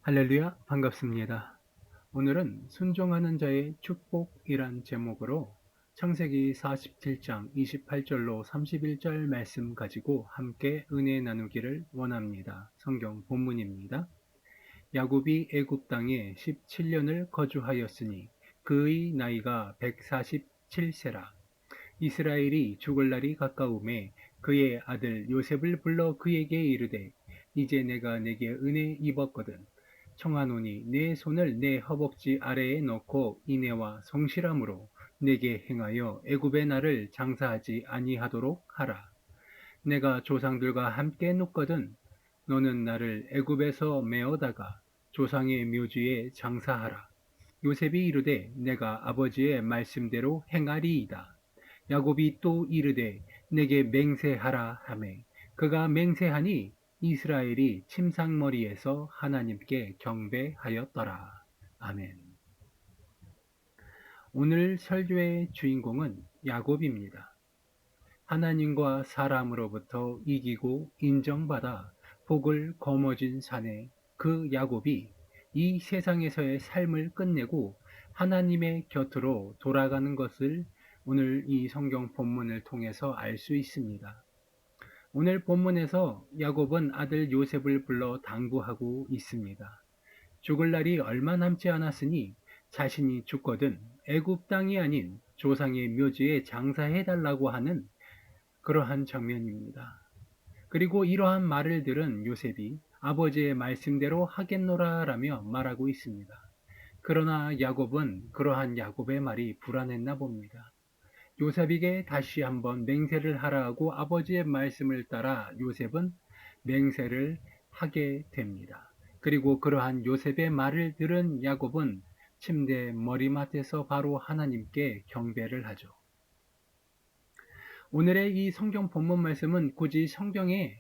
할렐루야, 반갑습니다. 오늘은 순종하는 자의 축복이란 제목으로 창세기 47장 28절로 31절 말씀 가지고 함께 은혜 나누기를 원합니다. 성경 본문입니다. 야곱이 애굽 땅에 17년을 거주하였으니 그의 나이가 147세라. 이스라엘이 죽을 날이 가까움에 그의 아들 요셉을 불러 그에게 이르되 이제 내가 내게 은혜 입었거든 청하노니 내 손을 내 허벅지 아래에 넣고 인애와 성실함으로 내게 행하여 애굽의 나를 장사하지 아니하도록 하라. 내가 조상들과 함께 눕거든 너는 나를 애굽에서 메어다가 조상의 묘지에 장사하라. 요셉이 이르되 내가 아버지의 말씀대로 행하리이다. 야곱이 또 이르되 내게 맹세하라 하매 그가 맹세하니 이스라엘이 침상머리에서 하나님께 경배하였더라. 아멘. 오늘 설교의 주인공은 야곱입니다. 하나님과 사람으로부터 이기고 인정받아 복을 거머쥔 사내 그 야곱이 이 세상에서의 삶을 끝내고 하나님의 곁으로 돌아가는 것을 오늘 이 성경 본문을 통해서 알 수 있습니다. 오늘 본문에서 야곱은 아들 요셉을 불러 당부하고 있습니다. 죽을 날이 얼마 남지 않았으니 자신이 죽거든 애굽 땅이 아닌 조상의 묘지에 장사해달라고 하는 그러한 장면입니다. 그리고 이러한 말을 들은 요셉이 아버지의 말씀대로 하겠노라 라며 말하고 있습니다. 그러나 야곱은 그러한 야곱의 말이 불안했나 봅니다. 요셉에게 다시 한번 맹세를 하라 하고 아버지의 말씀을 따라 요셉은 맹세를 하게 됩니다. 그리고 그러한 요셉의 말을 들은 야곱은 침대 머리맡에서 바로 하나님께 경배를 하죠. 오늘의 이 성경 본문 말씀은 굳이 성경에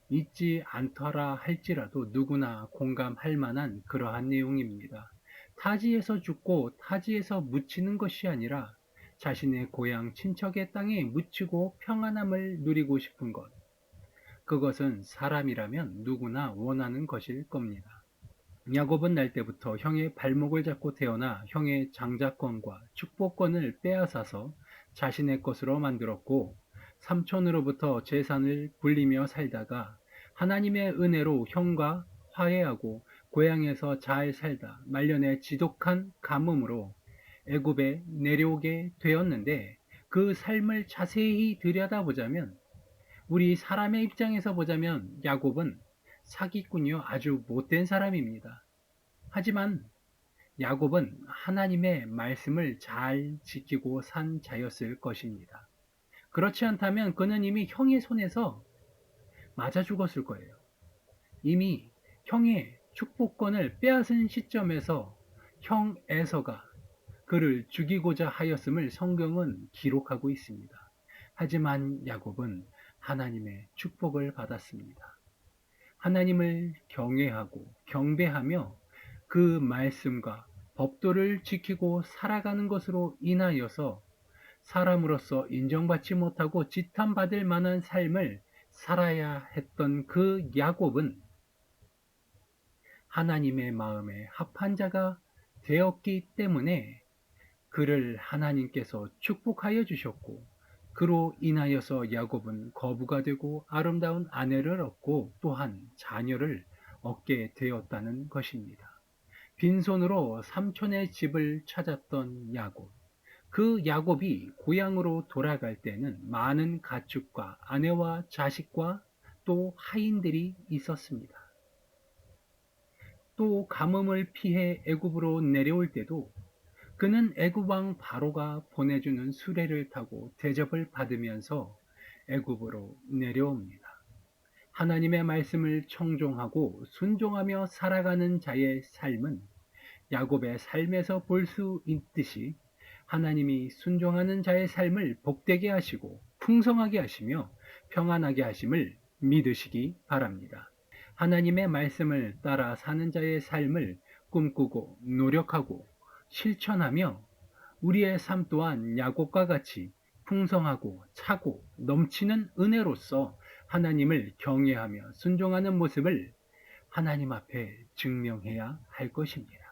있지 않더라 할지라도 누구나 공감할 만한 그러한 내용입니다. 타지에서 죽고 타지에서 묻히는 것이 아니라 자신의 고향 친척의 땅에 묻히고 평안함을 누리고 싶은 것. 그것은 사람이라면 누구나 원하는 것일 겁니다. 야곱은 날 때부터 형의 발목을 잡고 태어나 형의 장자권과 축복권을 빼앗아서 자신의 것으로 만들었고 삼촌으로부터 재산을 불리며 살다가 하나님의 은혜로 형과 화해하고 고향에서 잘 살다 말년에 지독한 가뭄으로 애굽에 내려오게 되었는데 그 삶을 자세히 들여다보자면 우리 사람의 입장에서 보자면 야곱은 사기꾼이요 아주 못된 사람입니다. 하지만 야곱은 하나님의 말씀을 잘 지키고 산 자였을 것입니다. 그렇지 않다면 그는 이미 형의 손에서 맞아 죽었을 거예요. 이미 형의 축복권을 빼앗은 시점에서 형 에서가 그를 죽이고자 하였음을 성경은 기록하고 있습니다. 하지만 야곱은 하나님의 축복을 받았습니다. 하나님을 경외하고 경배하며 그 말씀과 법도를 지키고 살아가는 것으로 인하여서 사람으로서 인정받지 못하고 지탄받을 만한 삶을 살아야 했던 그 야곱은 하나님의 마음에 합한 자가 되었기 때문에 그를 하나님께서 축복하여 주셨고 그로 인하여서 야곱은 거부가 되고 아름다운 아내를 얻고 또한 자녀를 얻게 되었다는 것입니다. 빈손으로 삼촌의 집을 찾았던 야곱. 그 야곱이 고향으로 돌아갈 때는 많은 가축과 아내와 자식과 또 하인들이 있었습니다. 또 가뭄을 피해 애굽으로 내려올 때도 그는 애굽 왕 바로가 보내주는 수레를 타고 대접을 받으면서 애굽으로 내려옵니다. 하나님의 말씀을 청종하고 순종하며 살아가는 자의 삶은 야곱의 삶에서 볼 수 있듯이 하나님이 순종하는 자의 삶을 복되게 하시고 풍성하게 하시며 평안하게 하심을 믿으시기 바랍니다. 하나님의 말씀을 따라 사는 자의 삶을 꿈꾸고 노력하고 실천하며 우리의 삶 또한 야곱과 같이 풍성하고 차고 넘치는 은혜로서 하나님을 경외하며 순종하는 모습을 하나님 앞에 증명해야 할 것입니다.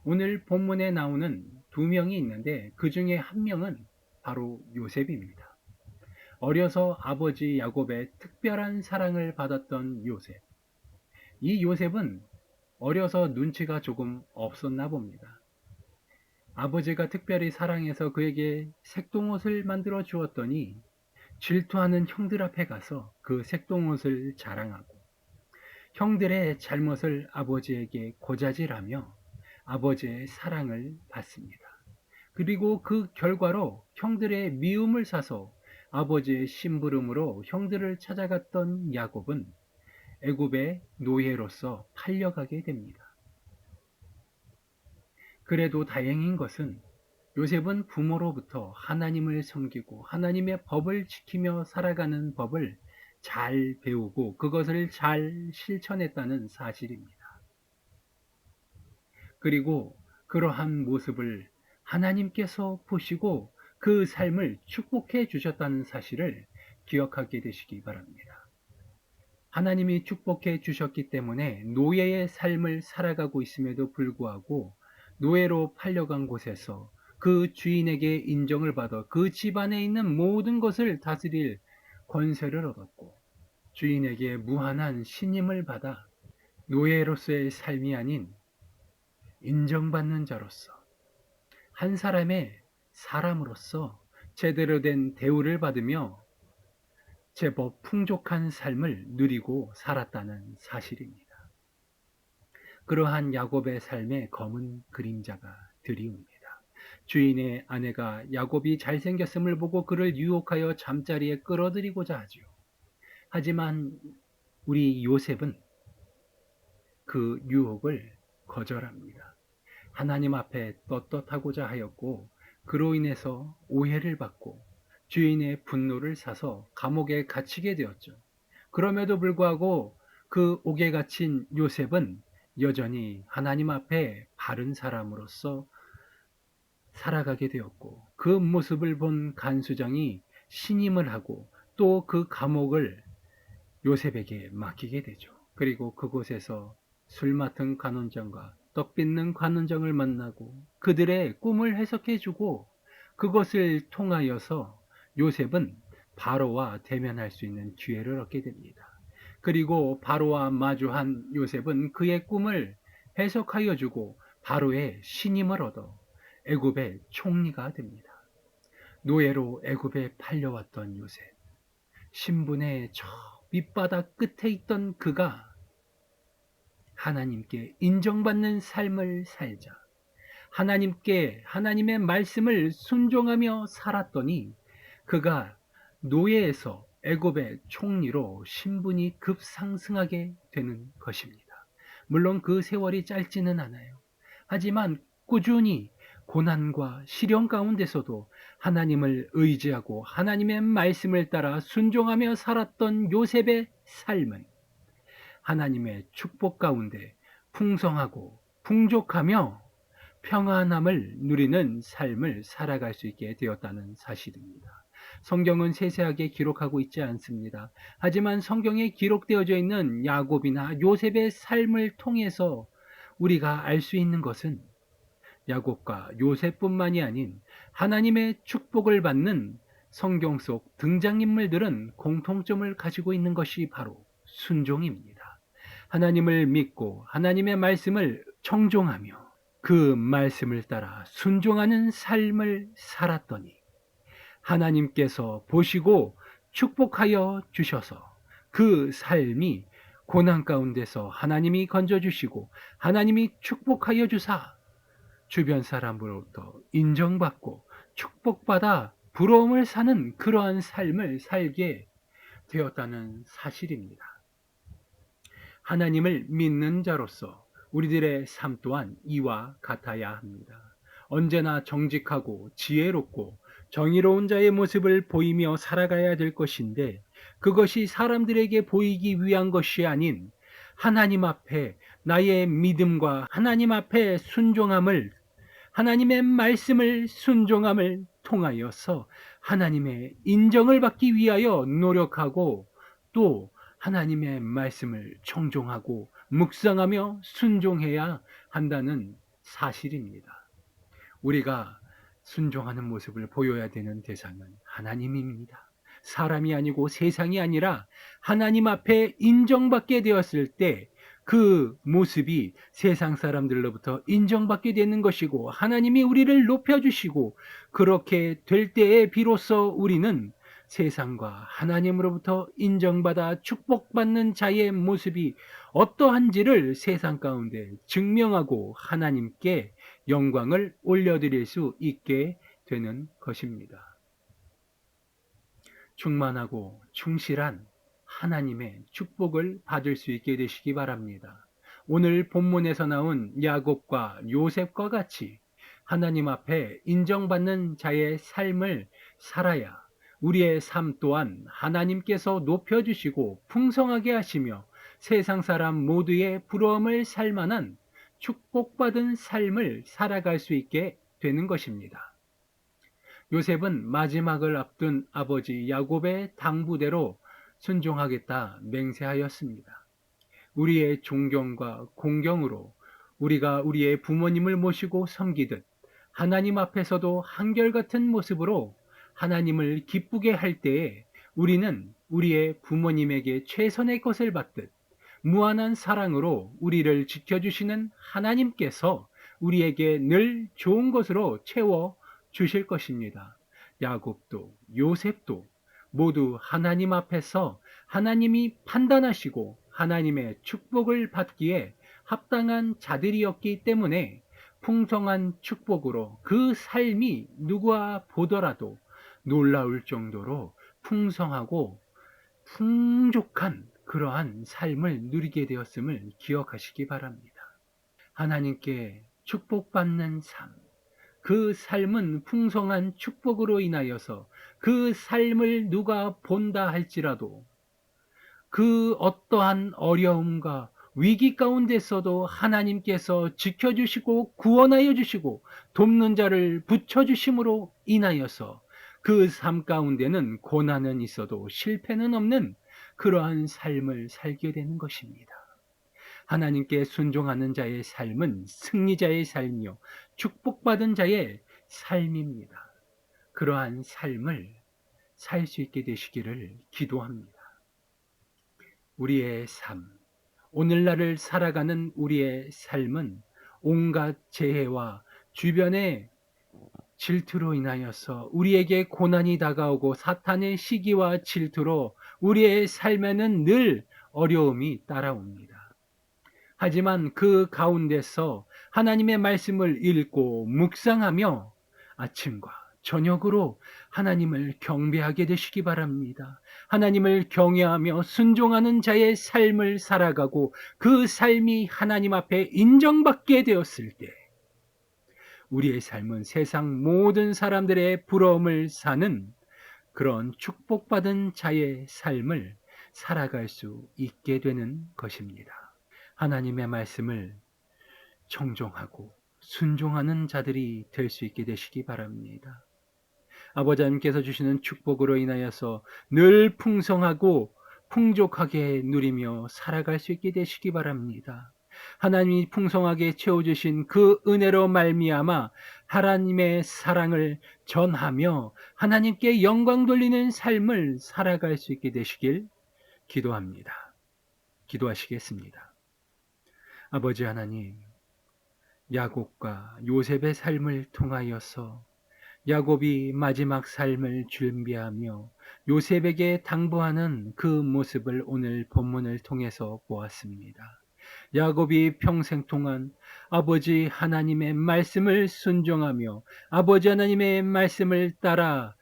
오늘 본문에 나오는 두 명이 있는데 그 중에 한 명은 바로 요셉입니다. 어려서 아버지 야곱의 특별한 사랑을 받았던 요셉. 이 요셉은 어려서 눈치가 조금 없었나 봅니다. 아버지가 특별히 사랑해서 그에게 색동옷을 만들어 주었더니 질투하는 형들 앞에 가서 그 색동옷을 자랑하고 형들의 잘못을 아버지에게 고자질하며 아버지의 사랑을 받습니다. 그리고 그 결과로 형들의 미움을 사서 아버지의 심부름으로 형들을 찾아갔던 야곱은 애굽의 노예로서 팔려가게 됩니다. 그래도 다행인 것은 요셉은 부모로부터 하나님을 섬기고 하나님의 법을 지키며 살아가는 법을 잘 배우고 그것을 잘 실천했다는 사실입니다. 그리고 그러한 모습을 하나님께서 보시고 그 삶을 축복해 주셨다는 사실을 기억하게 되시기 바랍니다. 하나님이 축복해 주셨기 때문에 노예의 삶을 살아가고 있음에도 불구하고 노예로 팔려간 곳에서 그 주인에게 인정을 받아 그 집안에 있는 모든 것을 다스릴 권세를 얻었고 주인에게 무한한 신임을 받아 노예로서의 삶이 아닌 인정받는 자로서 한 사람의 사람으로서 제대로 된 대우를 받으며 제법 풍족한 삶을 누리고 살았다는 사실입니다. 그러한 야곱의 삶의 검은 그림자가 드리웁니다. 주인의 아내가 야곱이 잘생겼음을 보고 그를 유혹하여 잠자리에 끌어들이고자 하지요. 하지만 우리 요셉은 그 유혹을 거절합니다. 하나님 앞에 떳떳하고자 하였고 그로 인해서 오해를 받고 주인의 분노를 사서 감옥에 갇히게 되었죠. 그럼에도 불구하고 그 옥에 갇힌 요셉은 여전히 하나님 앞에 바른 사람으로서 살아가게 되었고 그 모습을 본 간수장이 신임을 하고 또 그 감옥을 요셉에게 맡기게 되죠. 그리고 그곳에서 술 맡은 관원장과 떡 빚는 관원장을 만나고 그들의 꿈을 해석해주고 그것을 통하여서 요셉은 바로와 대면할 수 있는 기회를 얻게 됩니다. 그리고 바로와 마주한 요셉은 그의 꿈을 해석하여 주고 바로의 신임을 얻어 애굽의 총리가 됩니다. 노예로 애굽에 팔려왔던 요셉, 신분의 저 밑바닥 끝에 있던 그가 하나님께 인정받는 삶을 살자. 하나님께 하나님의 말씀을 순종하며 살았더니 그가 노예에서 애굽의 총리로 신분이 급상승하게 되는 것입니다. 물론 그 세월이 짧지는 않아요. 하지만 꾸준히 고난과 시련 가운데서도 하나님을 의지하고 하나님의 말씀을 따라 순종하며 살았던 요셉의 삶은 하나님의 축복 가운데 풍성하고 풍족하며 평안함을 누리는 삶을 살아갈 수 있게 되었다는 사실입니다. 성경은 세세하게 기록하고 있지 않습니다. 하지만 성경에 기록되어져 있는 야곱이나 요셉의 삶을 통해서 우리가 알 수 있는 것은 야곱과 요셉뿐만이 아닌 하나님의 축복을 받는 성경 속 등장인물들은 공통점을 가지고 있는 것이 바로 순종입니다. 하나님을 믿고 하나님의 말씀을 청종하며 그 말씀을 따라 순종하는 삶을 살았더니 하나님께서 보시고 축복하여 주셔서 그 삶이 고난 가운데서 하나님이 건져주시고 하나님이 축복하여 주사 주변 사람으로부터 인정받고 축복받아 부러움을 사는 그러한 삶을 살게 되었다는 사실입니다. 하나님을 믿는 자로서 우리들의 삶 또한 이와 같아야 합니다. 언제나 정직하고 지혜롭고 정의로운 자의 모습을 보이며 살아가야 될 것인데 그것이 사람들에게 보이기 위한 것이 아닌 하나님 앞에 나의 믿음과 하나님 앞에 순종함을 하나님의 말씀을 순종함을 통하여서 하나님의 인정을 받기 위하여 노력하고 또 하나님의 말씀을 청종하고 묵상하며 순종해야 한다는 사실입니다. 우리가 순종하는 모습을 보여야 되는 대상은 하나님입니다. 사람이 아니고 세상이 아니라 하나님 앞에 인정받게 되었을 때 그 모습이 세상 사람들로부터 인정받게 되는 것이고, 하나님이 우리를 높여주시고, 그렇게 될 때에 비로소 우리는 세상과 하나님으로부터 인정받아 축복받는 자의 모습이 어떠한지를 세상 가운데 증명하고 하나님께 영광을 올려드릴 수 있게 되는 것입니다. 충만하고 충실한 하나님의 축복을 받을 수 있게 되시기 바랍니다. 오늘 본문에서 나온 야곱과 요셉과 같이 하나님 앞에 인정받는 자의 삶을 살아야 우리의 삶 또한 하나님께서 높여주시고 풍성하게 하시며 세상 사람 모두의 부러움을 살 만한 축복받은 삶을 살아갈 수 있게 되는 것입니다. 요셉은 마지막을 앞둔 아버지 야곱의 당부대로 순종하겠다 맹세하였습니다. 우리의 존경과 공경으로 우리가 우리의 부모님을 모시고 섬기듯 하나님 앞에서도 한결같은 모습으로 하나님을 기쁘게 할 때에 우리는 우리의 부모님에게 최선의 것을 받듯 무한한 사랑으로 우리를 지켜주시는 하나님께서 우리에게 늘 좋은 것으로 채워 주실 것입니다. 야곱도 요셉도 모두 하나님 앞에서 하나님이 판단하시고 하나님의 축복을 받기에 합당한 자들이었기 때문에 풍성한 축복으로 그 삶이 누가 보더라도 놀라울 정도로 풍성하고 풍족한 그러한 삶을 누리게 되었음을 기억하시기 바랍니다. 하나님께 축복받는 삶, 그 삶은 풍성한 축복으로 인하여서 그 삶을 누가 본다 할지라도 그 어떠한 어려움과 위기 가운데서도 하나님께서 지켜주시고 구원하여 주시고 돕는 자를 붙여주심으로 인하여서 그 삶 가운데는 고난은 있어도 실패는 없는 그러한 삶을 살게 되는 것입니다. 하나님께 순종하는 자의 삶은 승리자의 삶이요 축복받은 자의 삶입니다. 그러한 삶을 살 수 있게 되시기를 기도합니다. 우리의 삶, 오늘날을 살아가는 우리의 삶은 온갖 재해와 주변의 질투로 인하여서 우리에게 고난이 다가오고 사탄의 시기와 질투로 우리의 삶에는 늘 어려움이 따라옵니다. 하지만 그 가운데서 하나님의 말씀을 읽고 묵상하며 아침과 저녁으로 하나님을 경배하게 되시기 바랍니다. 하나님을 경외하며 순종하는 자의 삶을 살아가고 그 삶이 하나님 앞에 인정받게 되었을 때 우리의 삶은 세상 모든 사람들의 부러움을 사는 그런 축복받은 자의 삶을 살아갈 수 있게 되는 것입니다. 하나님의 말씀을 청종하고 순종하는 자들이 될 수 있게 되시기 바랍니다. 아버지 하나님께서 주시는 축복으로 인하여서 늘 풍성하고 풍족하게 누리며 살아갈 수 있게 되시기 바랍니다. 하나님이 풍성하게 채워주신 그 은혜로 말미암아 하나님의 사랑을 전하며 하나님께 영광 돌리는 삶을 살아갈 수 있게 되시길 기도합니다. 기도하시겠습니다. 아버지 하나님, 야곱과 요셉의 삶을 통하여서 야곱이 마지막 삶을 준비하며 요셉에게 당부하는 그 모습을 오늘 본문을 통해서 보았습니다. 야곱이 평생 동안 아버지 하나님의 말씀을 순종하며 아버지 하나님의 말씀을 따라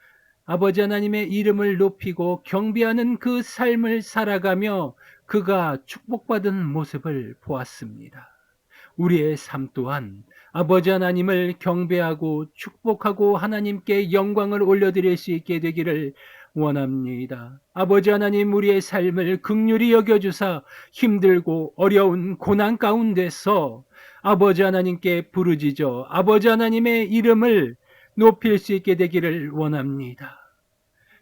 아버지 하나님의 이름을 높이고 경배하는 그 삶을 살아가며 그가 축복받은 모습을 보았습니다. 우리의 삶 또한 아버지 하나님을 경배하고 축복하고 하나님께 영광을 올려드릴 수 있게 되기를 원합니다. 아버지 하나님, 우리의 삶을 긍휼히 여겨주사 힘들고 어려운 고난 가운데서 아버지 하나님께 부르짖어 아버지 하나님의 이름을 높일 수 있게 되기를 원합니다.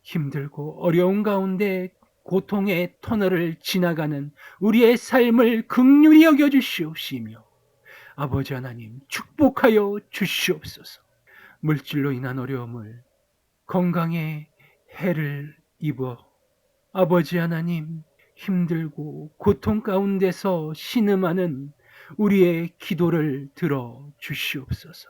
힘들고 어려운 가운데 고통의 터널을 지나가는 우리의 삶을 긍휼히 여겨주시옵시며 아버지 하나님 축복하여 주시옵소서. 물질로 인한 어려움을 건강에 해를 입어 아버지 하나님 힘들고 고통 가운데서 신음하는 우리의 기도를 들어 주시옵소서.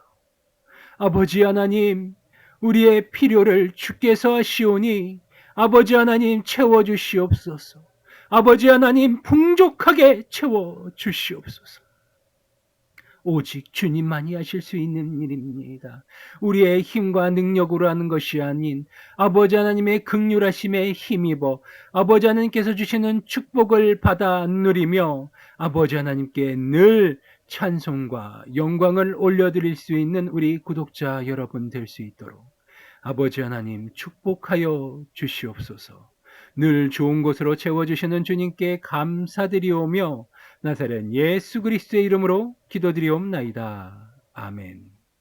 아버지 하나님 우리의 필요를 주께서 하시오니 아버지 하나님 채워주시옵소서. 아버지 하나님 풍족하게 채워주시옵소서. 오직 주님만이 하실 수 있는 일입니다. 우리의 힘과 능력으로 하는 것이 아닌 아버지 하나님의 긍휼하심에 힘입어 아버지 하나님께서 주시는 축복을 받아 누리며 아버지 하나님께 늘 찬송과 영광을 올려드릴 수 있는 우리 구독자 여러분 될 수 있도록 아버지 하나님 축복하여 주시옵소서. 늘 좋은 곳으로 채워주시는 주님께 감사드리오며 나사렛 예수 그리스도의 이름으로 기도드리옵나이다. 아멘.